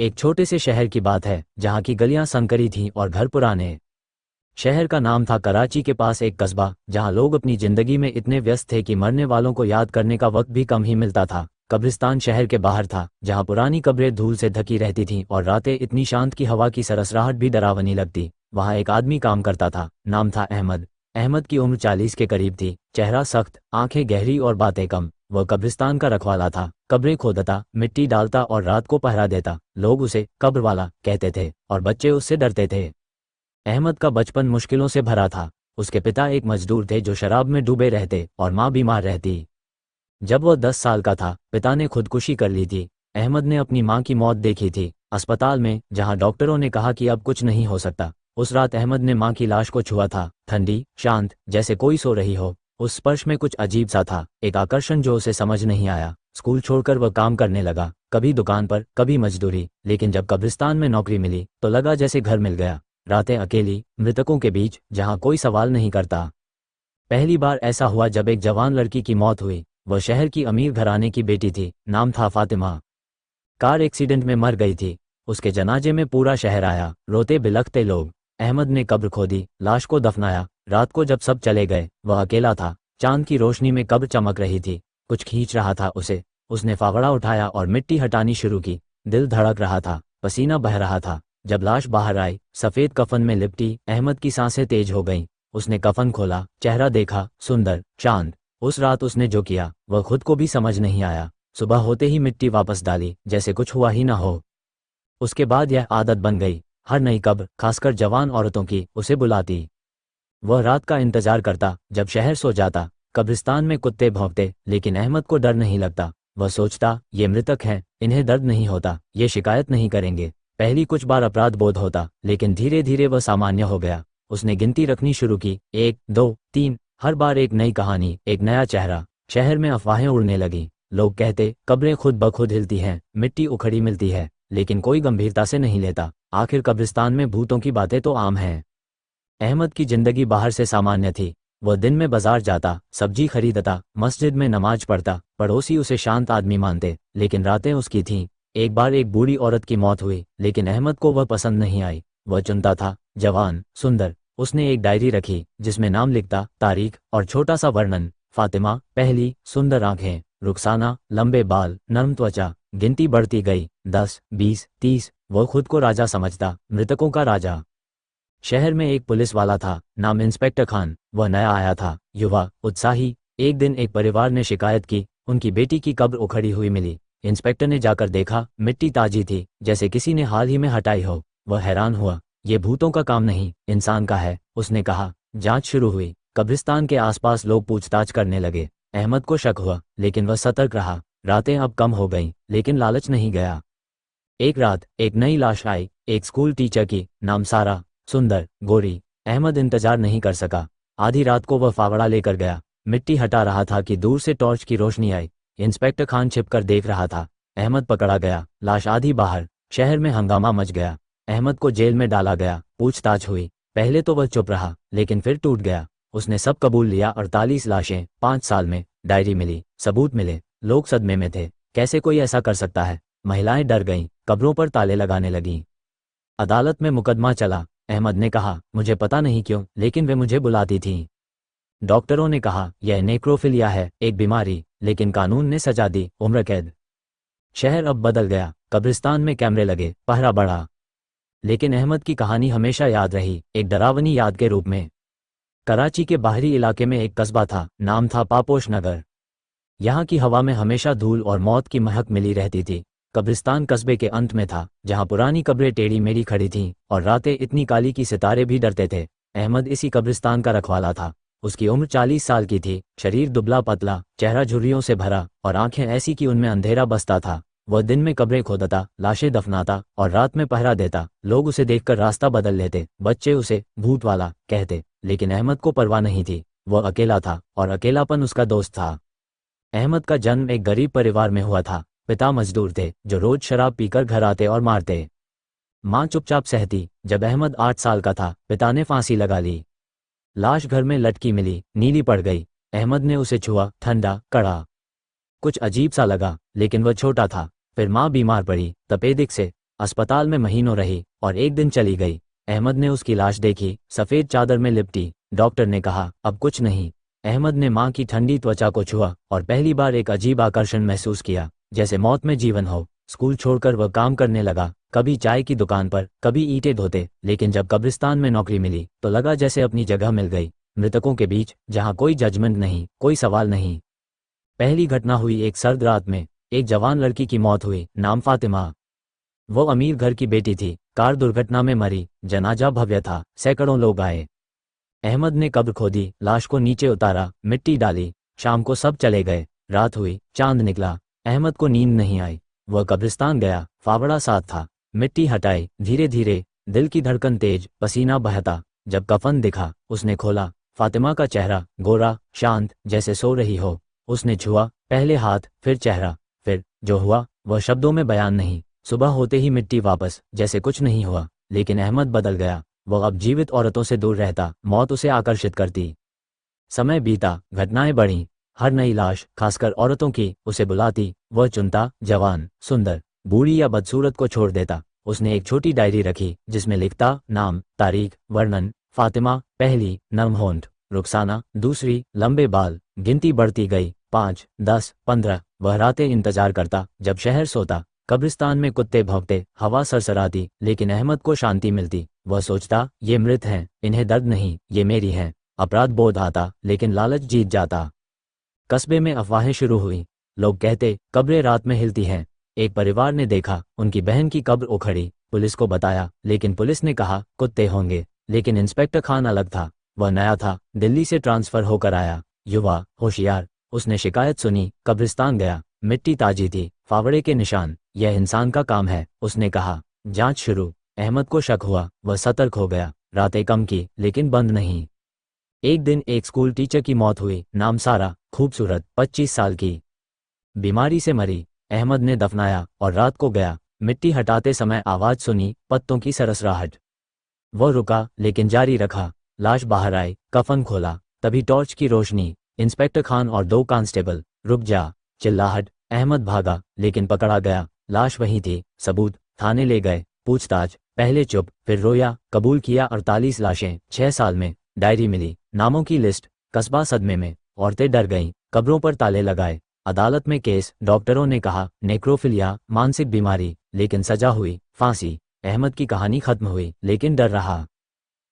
एक छोटे से शहर की बात है जहाँ की गलियां संकरी थीं और घर पुराने। शहर का नाम था कराची। के पास एक कस्बा जहाँ लोग अपनी जिंदगी में इतने व्यस्त थे कि मरने वालों को याद करने का वक्त भी कम ही मिलता था। कब्रिस्तान शहर के बाहर था जहाँ पुरानी कब्रें धूल से ढकी रहती थीं और रातें इतनी शांत की हवा की सरसराहट भी डरावनी लगती। वहाँ एक आदमी काम करता था, नाम था अहमद। अहमद की उम्र 40 के करीब थी, चेहरा सख्त, आंखें गहरी और बातें कम। वह कब्रिस्तान का रखवाला था, कब्रें खोदता, मिट्टी डालता और रात को पहरा देता। लोग उसे कब्र वाला कहते थे और बच्चे उससे डरते थे। अहमद का बचपन मुश्किलों से भरा था। उसके पिता एक मजदूर थे जो शराब में डूबे रहते और माँ बीमार रहती। जब वह 10 साल का था, पिता ने खुदकुशी कर ली थी। अहमद ने अपनी माँ की मौत देखी थी अस्पताल में, जहाँ डॉक्टरों ने कहा कि अब कुछ नहीं हो सकता। उस रात अहमद ने माँ की लाश को छुआ था, ठंडी, शांत, जैसे कोई सो रही हो। उस स्पर्श में कुछ अजीब सा था, एक आकर्षण जो उसे समझ नहीं आया। स्कूल छोड़कर वह काम करने लगा, कभी दुकान पर, कभी मजदूरी। लेकिन जब कब्रिस्तान में नौकरी मिली तो लगा जैसे घर मिल गया। रातें अकेली, मृतकों के बीच, जहाँ कोई सवाल नहीं करता। पहली बार ऐसा हुआ जब एक जवान लड़की की मौत हुई। वह शहर की अमीर घराने की बेटी थी, नाम था फातिमा। कार एक्सीडेंट में मर गई थी। उसके जनाजे में पूरा शहर आया, रोते बिलखते लोग। अहमद ने कब्र खोदी, लाश को दफनाया। रात को जब सब चले गए, वह अकेला था। चांद की रोशनी में कब्र चमक रही थी, कुछ खींच रहा था उसे। उसने फावड़ा उठाया और मिट्टी हटानी शुरू की। दिल धड़क रहा था, पसीना बह रहा था। जब लाश बाहर आई, सफ़ेद कफन में लिपटी, अहमद की सांसें तेज हो गईं। उसने कफन खोला, चेहरा देखा, सुंदर, शांत। उस रात उसने जो किया वह खुद को भी समझ नहीं आया। सुबह होते ही मिट्टी वापस डाली, जैसे कुछ हुआ ही ना हो। उसके बाद यह आदत बन गई, हर नई कब्र, खासकर जवान औरतों की, उसे बुलाती। वह रात का इंतजार करता जब शहर सो जाता। कब्रिस्तान में कुत्ते भौंकते, लेकिन अहमद को डर नहीं लगता। वह सोचता, ये मृतक हैं, इन्हें दर्द नहीं होता, ये शिकायत नहीं करेंगे। पहली कुछ बार अपराध बोध होता, लेकिन धीरे धीरे वह सामान्य हो गया। उसने गिनती रखनी शुरू की, 1, 2, 3। हर बार एक नई कहानी, एक नया चेहरा। शहर में अफवाहें उड़ने लगी। लोग कहते, कब्रें खुद ब खुद हिलती हैं, मिट्टी उखड़ी मिलती है, लेकिन कोई गंभीरता से नहीं लेता। आखिर कब्रिस्तान में भूतों की बातें तो आम हैं। अहमद की जिंदगी बाहर से सामान्य थी। वह दिन में बाजार जाता, सब्जी खरीदता, मस्जिद में नमाज पढ़ता। पड़ोसी उसे शांत आदमी मानते, लेकिन रातें उसकी थीं। एक बार एक बूढ़ी औरत की मौत हुई, लेकिन अहमद को वह पसंद नहीं आई। वह चुनता था, जवान, सुंदर। उसने एक डायरी रखी जिसमें नाम लिखता, तारीख और छोटा सा वर्णन। फातिमा, पहली, सुंदर आंखें। रुखसाना, लंबे बाल, नरम त्वचा। गिनती बढ़ती गई, 10, 20, 30। वह खुद को राजा समझता, मृतकों का राजा। शहर में एक पुलिस वाला था, नाम इंस्पेक्टर खान। वह नया आया था, युवा, उत्साही। एक दिन एक परिवार ने शिकायत की, उनकी बेटी की कब्र उखड़ी हुई मिली। इंस्पेक्टर ने जाकर देखा, मिट्टी ताजी थी, जैसे किसी ने हाल ही में हटाई हो। वह हैरान हुआ, ये भूतों का काम नहीं, इंसान का है, उसने कहा। जांच शुरू हुई। कब्रिस्तान के आसपास लोग पूछताछ करने लगे। अहमद को शक हुआ, लेकिन वह सतर्क रहा। रातें अब कम हो गईं, लेकिन लालच नहीं गया। एक रात एक नई लाश आई, एक स्कूल टीचर की, नाम सारा, सुंदर, गोरी। अहमद इंतजार नहीं कर सका। आधी रात को वह फावड़ा लेकर गया। मिट्टी हटा रहा था कि दूर से टॉर्च की रोशनी आई। इंस्पेक्टर खान छिपकर देख रहा था। अहमद पकड़ा गया, लाश आधी बाहर। शहर में हंगामा मच गया। अहमद को जेल में डाला गया। पूछताछ हुई। पहले तो वह चुप रहा, लेकिन फिर टूट गया। उसने सब कबूल लिया। 48 लाशें, 5 साल में। डायरी मिली, सबूत मिले। लोग सदमे में थे, कैसे कोई ऐसा कर सकता है। महिलाएं डर गईं, कब्रों पर ताले लगाने लगीं। अदालत में मुकदमा चला। अहमद ने कहा, मुझे पता नहीं क्यों, लेकिन वे मुझे बुलाती थीं। डॉक्टरों ने कहा, यह नेक्रोफिलिया है, एक बीमारी, लेकिन कानून ने सजा दी, उम्र कैद। शहर अब बदल गया। कब्रिस्तान में कैमरे लगे, पहरा बढ़ा। लेकिन अहमद की कहानी हमेशा याद रही, एक डरावनी याद के रूप में। कराची के बाहरी इलाके में एक कस्बा था, नाम था पापोश नगर। यहाँ की हवा में हमेशा धूल और मौत की महक मिली रहती थी। कब्रिस्तान कस्बे के अंत में था, जहाँ पुरानी कब्रें टेढ़ी मेढ़ी खड़ी थीं और रातें इतनी काली कि सितारे भी डरते थे। अहमद इसी कब्रिस्तान का रखवाला था। उसकी उम्र 40 साल की थी, शरीर दुबला पतला, चेहरा झुर्रियों से भरा और आंखें ऐसी कि उनमें अंधेरा बसता था। वह दिन में कब्रें खोदता, लाशें दफनाता और रात में पहरा देता। लोग उसे देखकर रास्ता बदल लेते, बच्चे उसे भूत वाला कहते, लेकिन अहमद को परवाह नहीं थी। वह अकेला था और अकेलापन उसका दोस्त था। अहमद का जन्म एक गरीब परिवार में हुआ था। पिता मजदूर थे जो रोज शराब पीकर घर आते और मारते। माँ चुपचाप सहती। जब अहमद 8 साल का था, पिता ने फांसी लगा ली। लाश घर में लटकी मिली, नीली पड़ गई। अहमद ने उसे छुआ, ठंडा, कड़ा। कुछ अजीब सा लगा, लेकिन वह छोटा था। फिर माँ बीमार पड़ी, तपेदिक से। अस्पताल में महीनों रही और एक दिन चली गई। अहमद ने उसकी लाश देखी, सफ़ेद चादर में लिपटी। डॉक्टर ने कहा, अब कुछ नहीं। अहमद ने माँ की ठंडी त्वचा को छुआ और पहली बार एक अजीब आकर्षण महसूस किया, जैसे मौत में जीवन हो। स्कूल छोड़कर वह काम करने लगा, कभी चाय की दुकान पर, कभी ईंटें धोते, लेकिन जब कब्रिस्तान में नौकरी मिली तो लगा जैसे अपनी जगह मिल गई, मृतकों के बीच, जहाँ कोई जजमेंट नहीं, कोई सवाल नहीं। पहली घटना हुई एक सर्द रात में। एक जवान लड़की की मौत हुई, नाम फातिमा। वो अमीर घर की बेटी थी, कार दुर्घटना में मरी। जनाजा भव्य था, सैकड़ों लोग आए। अहमद ने कब्र खोदी, लाश को नीचे उतारा, मिट्टी डाली। शाम को सब चले गए। रात हुई, चांद निकला। अहमद को नींद नहीं आई। वह कब्रिस्तान गया, फावड़ा साथ था। मिट्टी हटाई, धीरे धीरे, दिल की धड़कन तेज, पसीना बहता। जब कफन दिखा, उसने खोला। फातिमा का चेहरा, गोरा, शांत, जैसे सो रही हो। उसने छुआ, पहले हाथ, फिर चेहरा। फिर जो हुआ वह शब्दों में बयान नहीं। सुबह होते ही मिट्टी वापस, जैसे कुछ नहीं हुआ। लेकिन अहमद बदल गया। वह अब जीवित औरतों से दूर रहता, मौत उसे आकर्षित करती। समय बीता, घटनाएं बढ़ीं। हर नई लाश, खासकर औरतों की, उसे बुलाती। वह चुनता, जवान, सुंदर, बूढ़ी या बदसूरत को छोड़ देता। उसने एक छोटी डायरी रखी जिसमें लिखता, नाम, तारीख, वर्णन। फातिमा, पहली, नरम होंठ। रुखसाना, दूसरी, लंबे बाल। गिनती बढ़ती गई, 5, 10, 15। वह रातें इंतजार करता जब शहर सोता। कब्रिस्तान में कुत्ते भौंकते, हवा सरसराती, लेकिन अहमद को शांति मिलती। वह सोचता, ये मृत हैं, इन्हें दर्द नहीं, ये मेरी हैं। अपराध बोध आता, लेकिन लालच जीत जाता। कस्बे में अफवाहें शुरू हुई। लोग कहते, कब्रें रात में हिलती हैं। एक परिवार ने देखा, उनकी बहन की कब्र उखड़ी। पुलिस को बताया, लेकिन पुलिस ने कहा, कुत्ते होंगे। लेकिन इंस्पेक्टर खान अलग था। वह नया था, दिल्ली से ट्रांसफर होकर आया, युवा, होशियार। उसने शिकायत सुनी, कब्रिस्तान गया। मिट्टी ताजी थी, फावड़े के निशान। यह इंसान का काम है, उसने कहा। जांच शुरू। अहमद को शक हुआ, वह सतर्क हो गया। रातें कम की, लेकिन बंद नहीं। एक दिन एक स्कूल टीचर की मौत हुई, नाम सारा, खूबसूरत, 25 साल की। बीमारी से मरी। अहमद ने दफनाया और रात को गया। मिट्टी हटाते समय आवाज सुनी, पत्तों की सरसराहट। वह रुका, लेकिन जारी रखा। लाश बाहर आई, कफन खोला। तभी टॉर्च की रोशनी। इंस्पेक्टर खान और 2 कांस्टेबल। रुक जा, चिल्लाहट। अहमद भागा, लेकिन पकड़ा गया। लाश वहीं थी। सबूत। थाने ले गए। पूछताछ। पहले चुप, फिर रोया। कबूल किया 48 लाशें, 6 साल में। डायरी मिली, नामों की लिस्ट। कस्बा सदमे में। औरतें डर गईं, कब्रों पर ताले लगाए। अदालत में केस। डॉक्टरों ने कहा, नेक्रोफिलिया, मानसिक बीमारी। लेकिन सजा हुई, फांसी। अहमद की कहानी खत्म हुई, लेकिन डर रहा।